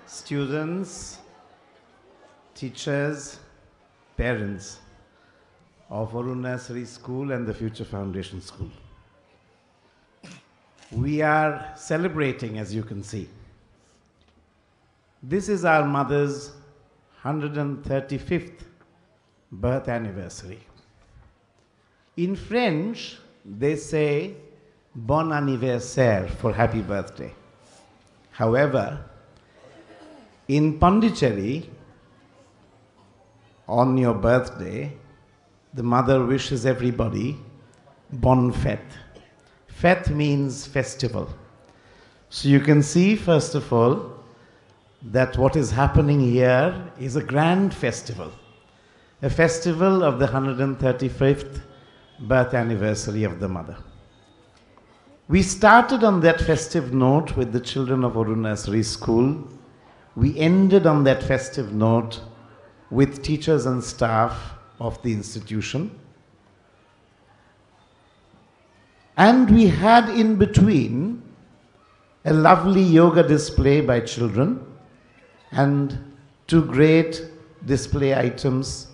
students, teachers, parents of Arun Nursery School and the Future Foundation School. We are celebrating, as you can see. This is our mother's 135th birth anniversary. In French, they say bon anniversaire for happy birthday. However, in Pondicherry, on your birthday, the mother wishes everybody bon fête. Fête means festival. So you can see, first of all, that what is happening here is a grand festival. A festival of the 135th birth anniversary of the mother. We started on that festive note with the children of Arun Nursery School. We ended on that festive note with teachers and staff of the institution. And we had in between a lovely yoga display by children and two great display items,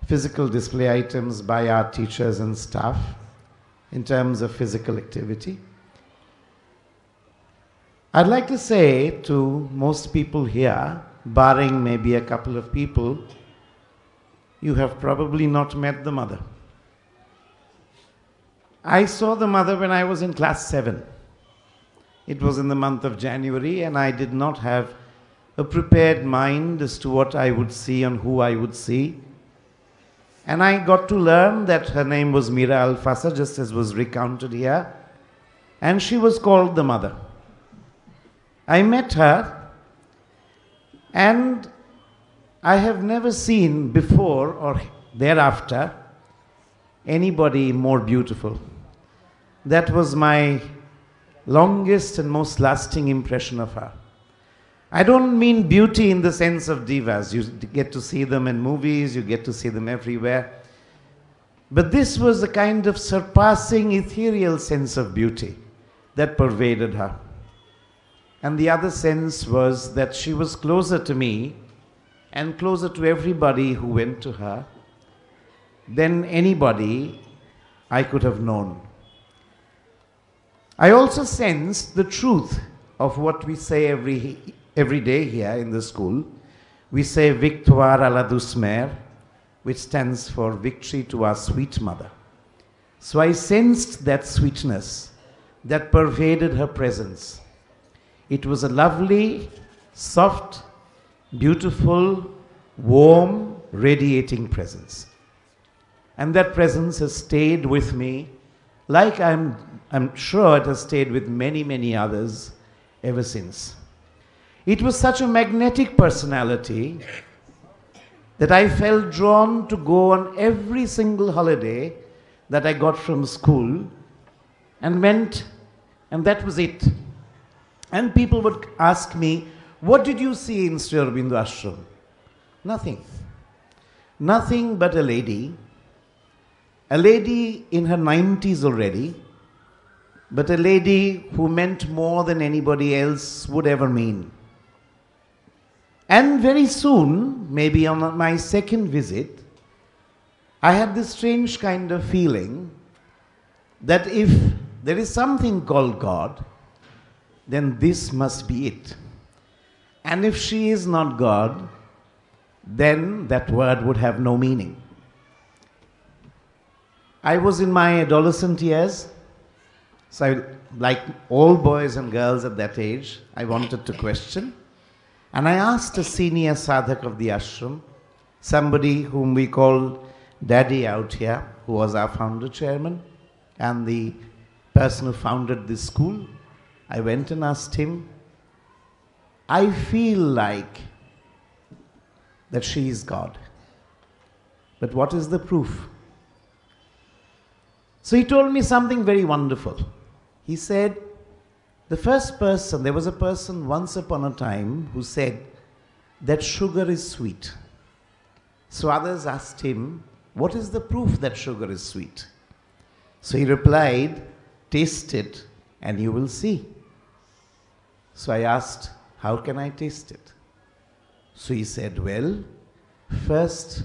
physical display items by our teachers and staff in terms of physical activity. I'd like to say to most people here, barring maybe a couple of people, you have probably not met the mother. I saw the mother when I was in class 7. It was in the month of January, and I did not have a prepared mind as to what I would see and who I would see. And I got to learn that her name was Mira Alfasa, just as was recounted here, and she was called the mother. I met her, and I have never seen before or thereafter anybody more beautiful. That was my longest and most lasting impression of her. I don't mean beauty in the sense of divas. You get to see them in movies, you get to see them everywhere. But this was a kind of surpassing ethereal sense of beauty that pervaded her. And the other sense was that she was closer to me and closer to everybody who went to her than anybody I could have known. I also sensed the truth of what we say every day here in the school. We say Victoire à la douce mère, which stands for victory to our sweet mother. So I sensed that sweetness that pervaded her presence. It was a lovely, soft, beautiful, warm, radiating presence. And that presence has stayed with me, like I'm sure it has stayed with many, many others ever since. It was such a magnetic personality that I felt drawn to go on every single holiday that I got from school and went, and that was it. And people would ask me, what did you see in Sri Aurobindo Ashram? Nothing. Nothing but a lady in her 90s already, but a lady who meant more than anybody else would ever mean. And very soon, maybe on my second visit, I had this strange kind of feeling that if there is something called God, then this must be it. And if she is not God, then that word would have no meaning. I was in my adolescent years, so like all boys and girls at that age, I wanted to question. And I asked a senior sadhak of the ashram, somebody whom we call Daddy out here, who was our founder chairman and the person who founded this school. I went and asked him, I feel like that she is God. But what is the proof? So he told me something very wonderful. He said, the first person, there was a person once upon a time who said that sugar is sweet. So others asked him, what is the proof that sugar is sweet? So he replied, taste it and you will see. So I asked, How can I taste it? So he said, well, first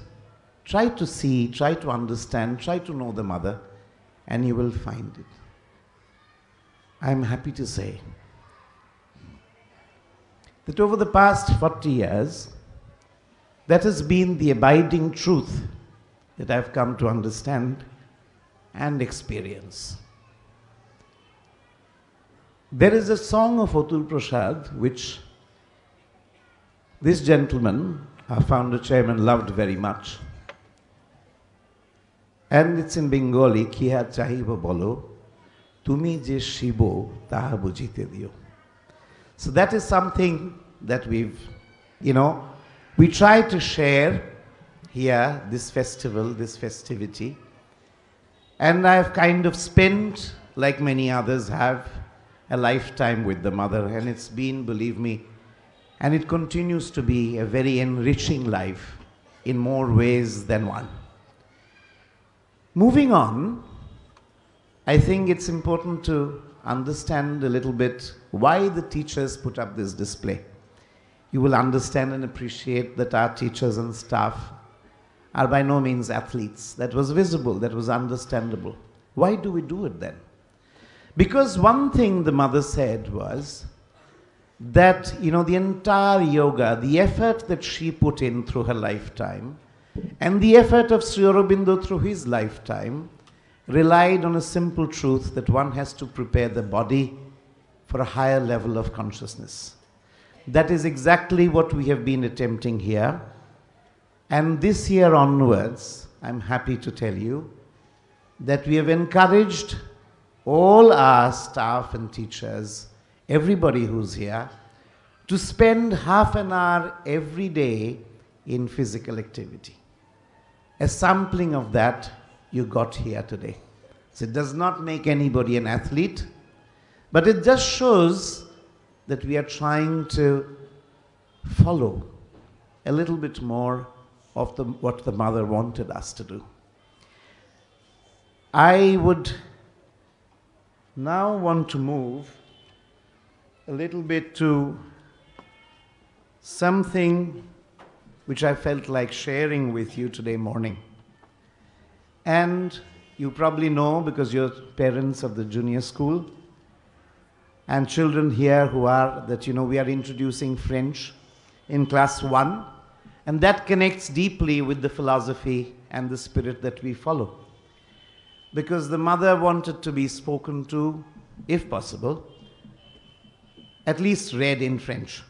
try to see, try to understand, try to know the mother, and you will find it. I'm happy to say that over the past 40 years, that has been the abiding truth that I've come to understand and experience. There is a song of Atul Prasad which this gentleman, our founder chairman, loved very much. And it's in Bengali, Kiha chahibo bolo, tumi je shibo taha bujite dio. So that is something that we try to share here, this festival, this festivity. And I've kind of spent, like many others have, a lifetime with the mother. And it's been, believe me, and it continues to be a very enriching life in more ways than one. Moving on, I think it's important to understand a little bit why the teachers put up this display. You will understand and appreciate that our teachers and staff are by no means athletes. That was visible, that was understandable. Why do we do it then? Because one thing the mother said was that, the entire yoga, the effort that she put in through her lifetime, and the effort of Sri Aurobindo through his lifetime, relied on a simple truth that one has to prepare the body for a higher level of consciousness. That is exactly what we have been attempting here. And this year onwards, I'm happy to tell you that we have encouraged all our staff and teachers, everybody who's here, to spend half an hour every day in physical activity. A sampling of that you got here today. So it does not make anybody an athlete, but it just shows that we are trying to follow a little bit more of what the mother wanted us to do. I would now want to move a little bit to something which I felt like sharing with you today morning. And you probably know, because you're parents of the junior school and children here who are, we are introducing French in class 1, and that connects deeply with the philosophy and the spirit that we follow. Because the mother wanted to be spoken to, if possible, at least read in French,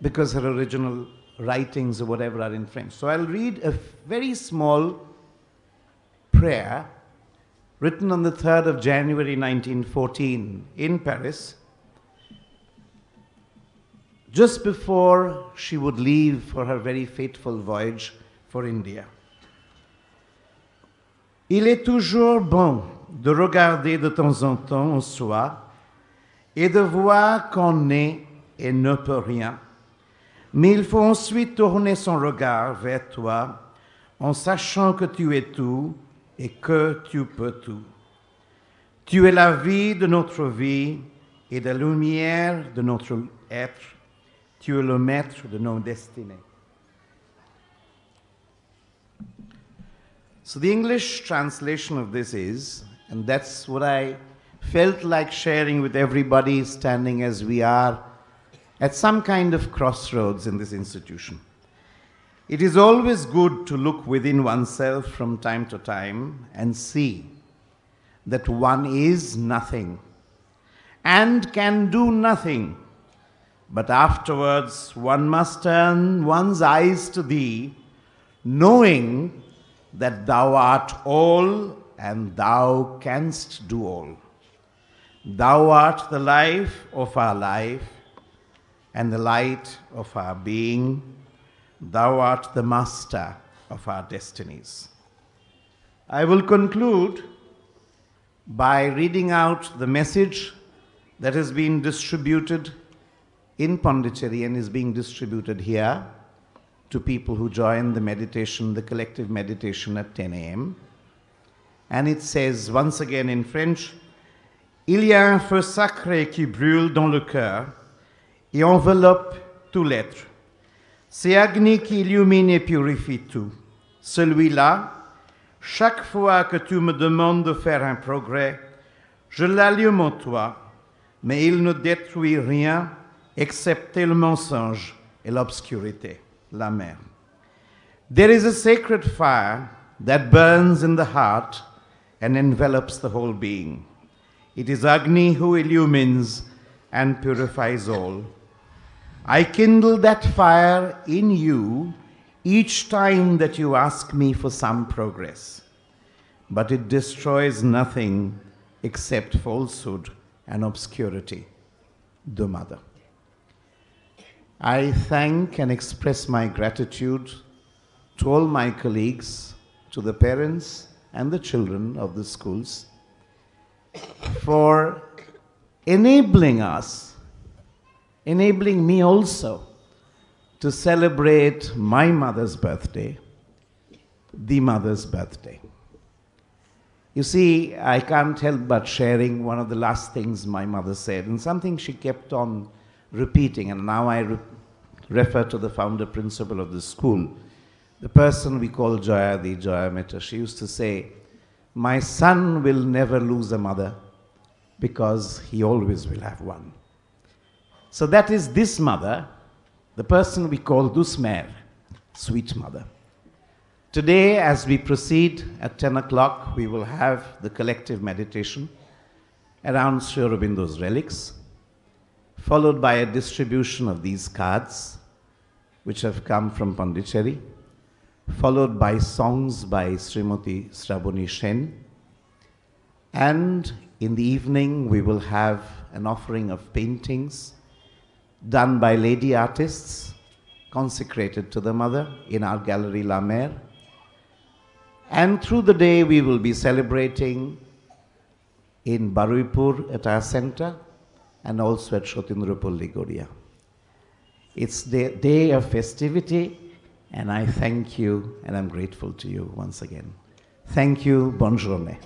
because her original writings or whatever are in French. So I'll read a very small prayer written on the 3rd of January 1914 in Paris, just before she would leave for her very fateful voyage for India. Il est toujours bon de regarder de temps en temps en soi et de voir qu'on n'est et ne peut rien. Mais il faut ensuite tourner son regard vers toi en sachant que tu es tout et que tu peux tout. Tu es la vie de notre vie et la lumière de notre être. Tu es le maître de nos destinées. So the English translation of this is, and that's what I felt like sharing with everybody standing as we are at some kind of crossroads in this institution. It is always good to look within oneself from time to time and see that one is nothing and can do nothing, but afterwards one must turn one's eyes to thee, knowing that thou art all and thou canst do all. Thou art the life of our life and the light of our being. Thou art the master of our destinies. I will conclude by reading out the message that has been distributed in Pondicherry and is being distributed here to people who join the meditation, the collective meditation at 10 a.m. And it says, once again in French, Il y a un feu sacré qui brûle dans le cœur. et enveloppe tout l'être. C'est Agni qui illumine et purifie tout. Celui-là, chaque fois que tu me demandes de faire un progrès, je l'allume en toi, mais il ne détruit rien excepté le mensonge et l'obscurité, la mer. There is a sacred fire that burns in the heart and envelops the whole being. It is Agni who illumines and purifies all. I kindle that fire in you each time that you ask me for some progress, but it destroys nothing except falsehood and obscurity, the mother. I thank and express my gratitude to all my colleagues, to the parents and the children of the schools for enabling us, enabling me also to celebrate my mother's birthday, the mother's birthday. You see, I can't help but sharing one of the last things my mother said, and something she kept on repeating, and now I refer to the founder principal of the school, the person we call Joya, the Joya Mitter. She used to say, my son will never lose a mother because he always will have one. So that is this mother, the person we call Dusmer, sweet mother. Today, as we proceed at 10 o'clock, we will have the collective meditation around Sri Aurobindo's relics, followed by a distribution of these cards, which have come from Pondicherry, followed by songs by Srimati Sraboni Shen. And in the evening, we will have an offering of paintings done by lady artists, consecrated to the mother in our gallery La Mer. And through the day, we will be celebrating in Baruipur at our center and also at Shotindrapur, Ligoria. It's the day of festivity, and I thank you and I'm grateful to you once again. Thank you. Bonne journée.